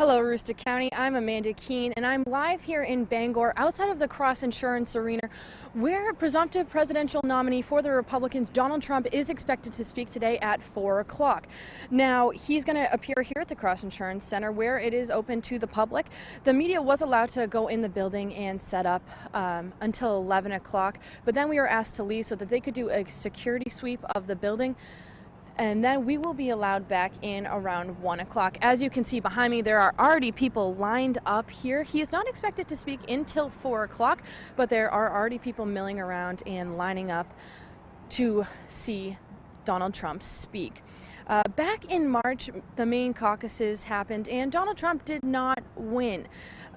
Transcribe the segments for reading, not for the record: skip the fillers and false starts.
Hello, Aroostook County. I'm Amanda Keane, and I'm live here in Bangor, outside of the Cross Insurance Arena, where presumptive presidential nominee for the Republicans, Donald Trump, is expected to speak today at 4 o'clock. Now, he's going to appear here at the Cross Insurance Center, where it is open to the public. The media was allowed to go in the building and set up until 11 o'clock, but then we were asked to leave so that they could do a security sweep of the building. And then we will be allowed back in around 1 o'clock. As you can see behind me, there are already people lined up here. He is not expected to speak until 4 o'clock, but there are already people milling around and lining up to see Donald Trump speak. Back in March, the Maine caucuses happened, and Donald Trump did not win.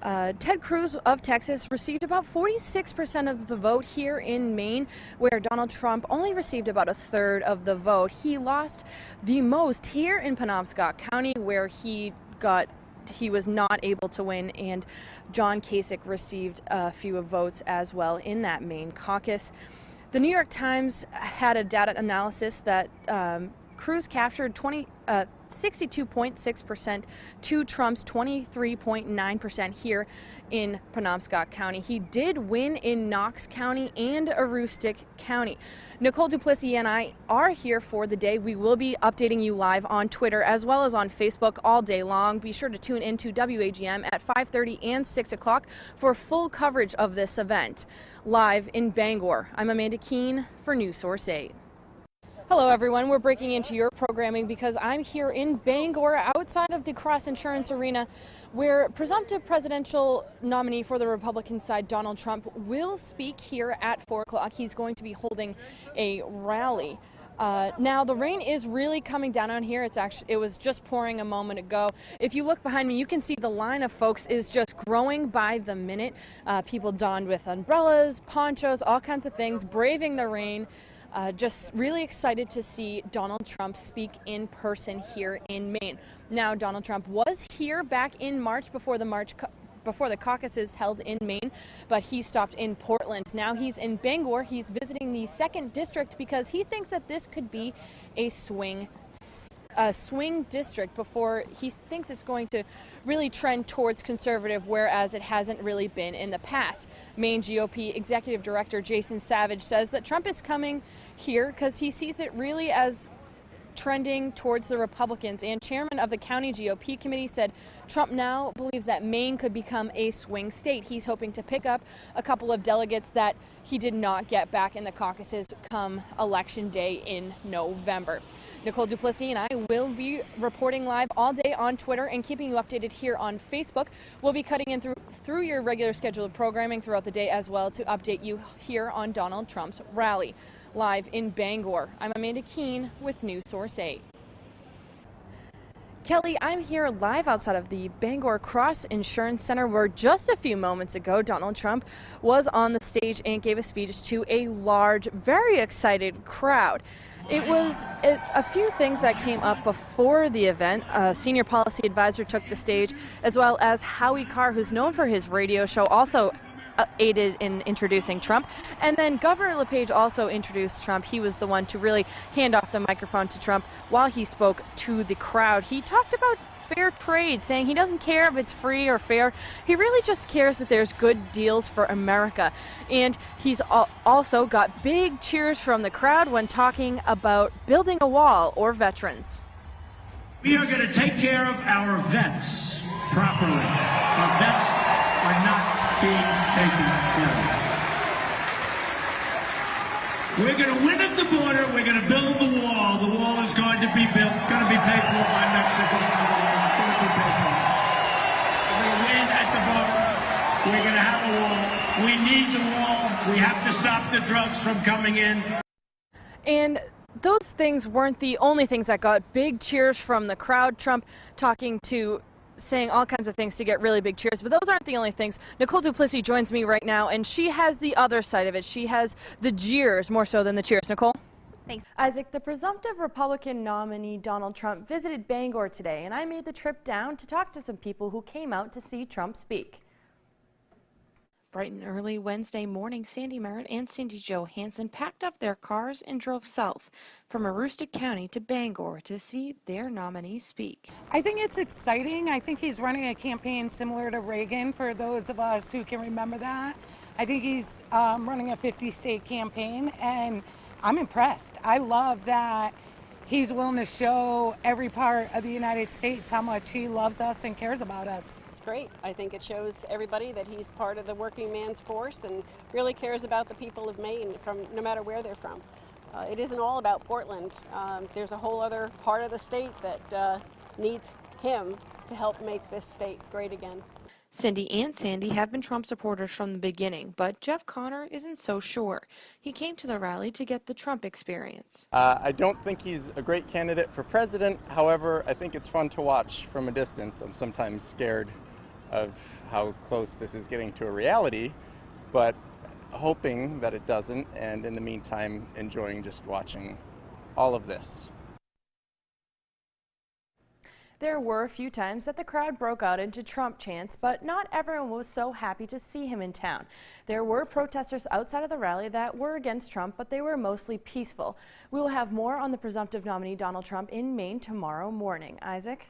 Ted Cruz of Texas received about 46% of the vote here in Maine, where Donald Trump only received about a third of the vote. He lost the most here in Penobscot County, where he was not able to win, and John Kasich received a few votes as well in that Maine caucus. The New York Times had a data analysis that Cruz captured 62.6% to Trump's 23.9% here in Penobscot County. He did win in Knox County and Aroostook County. Nicole Duplessis and I are here for the day. We will be updating you live on Twitter as well as on Facebook all day long. Be sure to tune into WAGM at 5:30 and 6 o'clock for full coverage of this event. Live in Bangor, I'm Amanda Keane for News Source 8. Hello everyone, we're breaking into your programming because I'm here in Bangor outside of the Cross Insurance Arena, where presumptive presidential nominee for the Republican side, Donald Trump, will speak here at 4 o'clock. He's going to be holding a rally. Now the rain is really coming down on here. It was just pouring a moment ago. If you look behind me, you can see the line of folks is just growing by the minute. People donned with umbrellas, ponchos, all kinds of things, braving the rain. Just really excited to see Donald Trump speak in person here in Maine. Now, Donald Trump was here back in March before the caucuses held in Maine, but he stopped in Portland. Now he's in Bangor. He's visiting the 2nd District because he thinks that this could be a swing district before he thinks it's going to really trend towards conservative, whereas it hasn't really been in the past. Maine GOP Executive Director Jason Savage says that Trump is coming here because he sees it really as trending towards the Republicans, and chairman of the county GOP committee said Trump now believes that Maine could become a swing state. He's hoping to pick up a couple of delegates that he did not get back in the caucuses come election day in November. Nicole Duplessis and I will be reporting live all day on Twitter and keeping you updated here on Facebook. We'll be cutting in through your regular scheduled programming throughout the day as well to update you here on Donald Trump's rally. Live in Bangor, I'm Amanda Keane with News Source 8. Kelly, I'm here live outside of the Bangor Cross Insurance Center, where just a few moments ago Donald Trump was on the stage and gave a speech to a large, very excited crowd. It was a few things that came up before the event. A senior policy advisor took the stage, as well as Howie Carr, who's known for his radio show, also aided in introducing Trump. And then Governor LePage also introduced Trump. He was the one to really hand off the microphone to Trump while he spoke to the crowd. He talked about fair trade, saying he doesn't care if it's free or fair. He really just cares that there's good deals for America. And he's also got big cheers from the crowd when talking about building a wall or veterans. We are going to take care of our vets properly. Our vets are not being taken care of. We're going to win at the border. We're going to build the wall. The wall is going to be built, going to be paid for by Mexico. It's going to be paid for. We're going to win at the border. We're going to have a wall. We need the wall. We have to stop the drugs from coming in. And those things weren't the only things that got big cheers from the crowd. Trump saying all kinds of things to get really big cheers, but those aren't the only things. Nicole Duplessis joins me right now, and she has the other side of it. She has the jeers more so than the cheers. Nicole? Thanks. Isaac, the presumptive Republican nominee Donald Trump visited Bangor today, and I made the trip down to talk to some people who came out to see Trump speak. Bright and early Wednesday morning, Sandy Merritt and Cindy Jo Hansen packed up their cars and drove south from Aroostook County to Bangor to see their nominee speak. I think it's exciting. I think he's running a campaign similar to Reagan, for those of us who can remember that. I think he's running a 50-state campaign, and I'm impressed. I love that he's willing to show every part of the United States how much he loves us and cares about us. It's great. I think it shows everybody that he's part of the working man's force and really cares about the people of Maine, from no matter where they're from. It isn't all about Portland. There's a whole other part of the state that needs him to help make this state great again. Cindy and Sandy have been Trump supporters from the beginning, but Jeff Connor isn't so sure. He came to the rally to get the Trump experience. I don't think he's a great candidate for president. However, I think it's fun to watch from a distance. I'm sometimes scared of how close this is getting to a reality, but hoping that it doesn't, and in the meantime, enjoying just watching all of this. There were a few times that the crowd broke out into Trump chants, but not everyone was so happy to see him in town. There were protesters outside of the rally that were against Trump, but they were mostly peaceful. We will have more on the presumptive nominee Donald Trump in Maine tomorrow morning. Isaac?